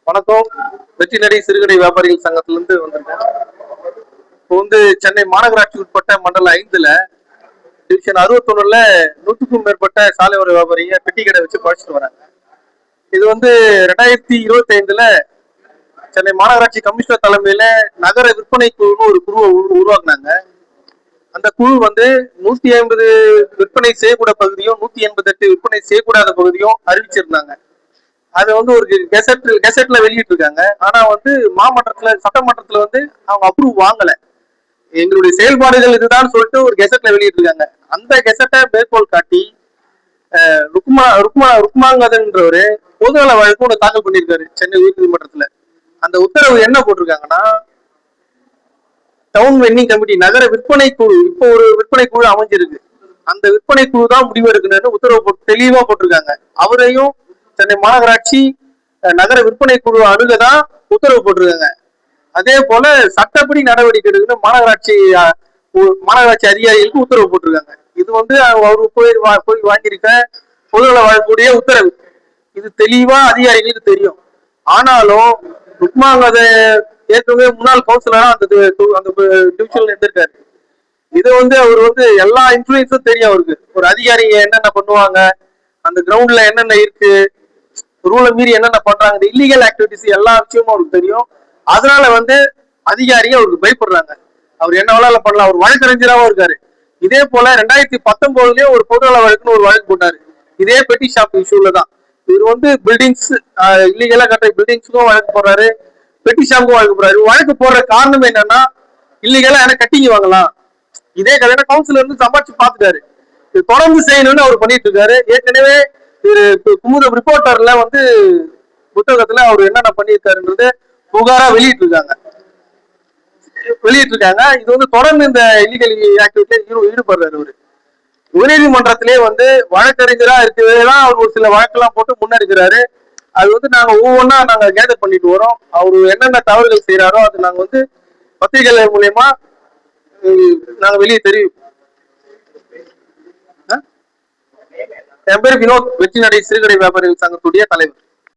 வணக்கம். வெற்றிநடை சிறுகடை வியாபாரிகள் சங்கத்திலிருந்து வந்திருக்கேன். இப்போ சென்னை மாநகராட்சி உட்பட்ட மண்டல 5ல டிவிஷன் 61ல 100க்கும் மேற்பட்ட சாலையோர வியாபாரிங்க பெட்டி கடை வச்சு பழச்சிட்டு வராங்க. இது 2025ல சென்னை மாநகராட்சி கமிஷனர் தலைமையில நகர விற்பனை குழுன்னு ஒரு குழுவை உருவாக்குனாங்க. அந்த குழு 150 விற்பனை செய்யக்கூட பகுதியும் 188 விற்பனை செய்யக்கூடாத பகுதியும் அறிவிச்சிருந்தாங்க. அது ஒரு கெசட்ல வெளியிட்டு இருக்காங்க. ஆனா மாமன்றத்துல சட்டமன்றத்துல அவங்க அப்ரூவ் வாங்கல. எங்களுடைய செயல்பாடுகள் இதுதான் சொல்லிட்டு ஒரு கெசட்ல வெளியிட்டு இருக்காங்க. அந்த கெசட்டை மேற்கோள் காட்டி ருக்மாங்கதன்றவரு பொதுநல வழக்கு ஒன்று தாக்கல் பண்ணியிருக்காரு சென்னை உயர்நீதிமன்றத்துல. அந்த உத்தரவு என்ன போட்டிருக்காங்கன்னா, டவுன் வெண்டிங் கமிட்டி நகர விற்பனை குழு இப்போ ஒரு விற்பனை குழு அமைஞ்சிருக்கு. அந்த விற்பனை குழு தான் முடிவு எடுக்கணும்னு உத்தரவு போட்டு தெளிவா போட்டிருக்காங்க. அவரையும் சென்னை மாநகராட்சி நகர விற்பனை குழு அணுகதான் உத்தரவு போட்டிருக்காங்க. அதே போல சட்டப்படி நடவடிக்கை எடுக்கணும் மாநகராட்சி அதிகாரிகளுக்கு உத்தரவு போட்டிருக்காங்க. இது அவரு போய் வாங்கியிருக்க பொதுநல வழக்குடைய உத்தரவு. இது தெளிவா அதிகாரிகளுக்கு தெரியும். ஆனாலும் ருக்மாங்கத ஏற்கனவே முன்னாள் கவுன்சிலரா அந்த டிவிஷன்ல இருந்திருக்காரு. இது அவரு எல்லா இன்ஃபுளுன்ஸும் தெரியும் அவருக்கு. ஒரு அதிகாரிங்க என்னென்ன பண்ணுவாங்க, அந்த கிரவுண்ட்ல என்னென்ன இருக்கு, ரூலை மீறி என்னென்ன பண்றாங்க, இந்த இல்லீகல் ஆக்டிவிட்டிஸ் எல்லா விஷயமும் அவருக்கு தெரியும். அதனால அதிகாரிங்க அவருக்கு பயப்படுறாங்க. அவர் என்ன வேணாலும் பண்ணலாம். அவர் வழக்கறிஞராகவும் இருக்காரு. இதே போல 2019லயே ஒரு பொதுநல வழக்குன்னு ஒரு வழக்கு போட்டாரு. இதே பெட்டி ஷாப் இஷ்யூல தான். இவர் பில்டிங்ஸ் இல்லீகலா கட்டுற பில்டிங்ஸுக்கும் வழக்கு போடுறாரு, பெட்டி ஷாப்புக்கும் வழக்கு போடுறாரு. வழக்கு போடுற காரணம் என்னன்னா, இல்லீகலா எனக்கு கட்டிங் வாங்கலாம். இதே கதையில கவுன்சிலர் சம்பாதிச்சு பாத்துட்டாரு. இது தொடர்ந்து செய்யணும்னு அவர் பண்ணிட்டு இருக்காரு. ஏற்கனவே குமுதம் ரிப்போர்ட்டர்ல புத்தகத்துல அவர் என்னென்ன பண்ணியிருக்காருன்றது புகாரா வெளியிட்டு இருக்காங்க. இது தொடர்ந்து இந்த இல்லீகல் ஆக்டிவிட்டில ஈடுபடுறாரு அவரு. உயர்நீதிமன்றத்திலே வழக்கறிஞரா இருக்கவேதான் அவர் ஒரு சில வழக்கெல்லாம் போட்டு முன்னெடுக்கிறாரு. அது நாங்க ஒவ்வொன்னா கேதர் பண்ணிட்டு வரோம். அவரு என்னென்ன தவறுகள் செய்யறாரோ அது நாங்க பத்திரிகைகள் மூலியமா நாங்க வெளியே தெரிவிப்போம். என் பேர் வினோத், வெற்றிநடை சிறுகடை வியாபாரிகள் சங்கத்துடைய தலைவர்.